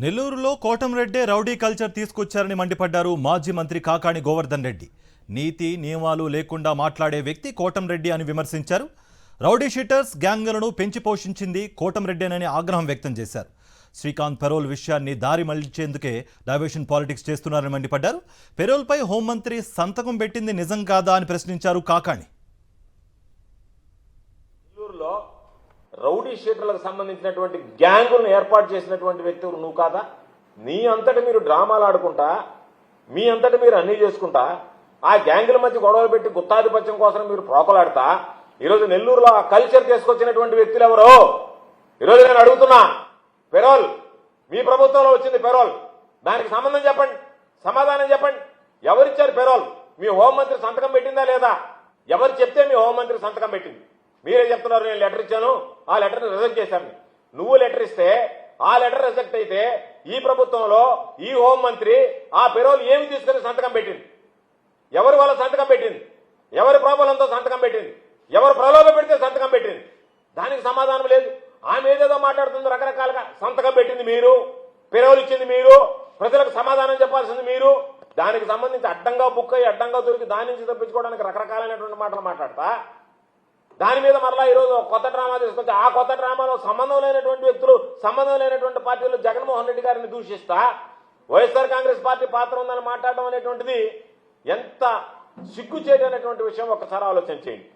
నెల్లూరులో కోటంరెడ్డే rowdy culture తీసుకొచ్చారని మండిపడ్డారు మాజీ మంత్రి కాకాణి గోవర్ధన్ రెడ్డి. నీతి నియమాలు లేకుండా మాట్లాడే వ్యక్తి కోటంరెడ్డి అని విమర్శించారు. రౌడీ షీటర్స్ గ్యాంగులను పెంచి పోషించింది కోటంరెడ్డేనని ఆగ్రహం వ్యక్తం చేశారు. శ్రీకాంత్ పెరోల్ విషయాన్ని దారి మళ్లించేందుకే డైవర్షన్ పాలిటిక్స్ చేస్తున్నారని మండిపడ్డారు. పెరోల్పై హోంమంత్రి సంతకం పెట్టింది నిజం కాదా అని ప్రశ్నించారు కాకాణి. రౌడీ షీటర్లకు సంబంధించినటువంటి గ్యాంగులను ఏర్పాటు చేసినటువంటి వ్యక్తులు నువ్వు కాదా? నీ అంతటి మీరు డ్రామాలు ఆడుకుంటా, మీ అంతటి మీరు అన్నీ చేసుకుంటా, ఆ గ్యాంగుల మధ్య గొడవలు పెట్టి గుత్తాధిపత్యం కోసం మీరు ప్రోకలాడతా ఈరోజు నెల్లూరులో ఆ కల్చర్ తీసుకొచ్చినటువంటి వ్యక్తులు ఎవరో ఈరోజు నేను అడుగుతున్నా. పెరోల్ మీ ప్రభుత్వంలో వచ్చింది పెరోల్, దానికి సంబంధం చెప్పండి, సమాధానం చెప్పండి. ఎవరిచ్చారు పెరోల్? మీ హోంమంత్రి సంతకం పెట్టిందా లేదా? ఎవరు చెప్తే మీ హోంమంత్రి సంతకం పెట్టింది? మీరే చెప్తున్నారు నేను లెటర్ ఇచ్చాను, ఆ లెటర్ని రిజెక్ట్ చేశాను. నువ్వు లెటర్ ఇస్తే ఆ లెటర్ రిజెక్ట్ అయితే ఈ ప్రభుత్వంలో ఈ హోంమంత్రి ఆ పెరోల్ ఏమి తీసుకుని సంతకం పెట్టింది? ఎవరి వల్ల సంతకం పెట్టింది? ఎవరి ప్రాబలంతో సంతకం పెట్టింది? ఎవరు ప్రలోభ పెడితే సంతకం పెట్టింది? దానికి సమాధానం లేదు. ఆమె ఏదేదో మాట్లాడుతుంది రకరకాలుగా. సంతకం పెట్టింది మీరు, పెరోల్ ఇచ్చింది మీరు, ప్రజలకు సమాధానం చెప్పాల్సింది మీరు. దానికి సంబంధించి అడ్డంగా బుక్ అయ్యి అడ్డంగా దొరికి దాని నుంచి తప్పించుకోవడానికి రకరకాలైనటువంటి మాటలు మాట్లాడతా దాని మీద మరలా ఈరోజు కొత్త డ్రామా తీసుకొచ్చి ఆ కొత్త డ్రామాలో సంబంధం లేనటువంటి వ్యక్తులు, సంబంధం లేనటువంటి పార్టీలు జగన్మోహన్ రెడ్డి గారిని దూషిస్తా వైఎస్ఆర్ కాంగ్రెస్ పార్టీ పాత్ర ఉందని మాట్లాడడం అనేటువంటిది ఎంత సిగ్గుచేటనేటువంటి విషయం ఒక్కసారి ఆలోచన చేయండి.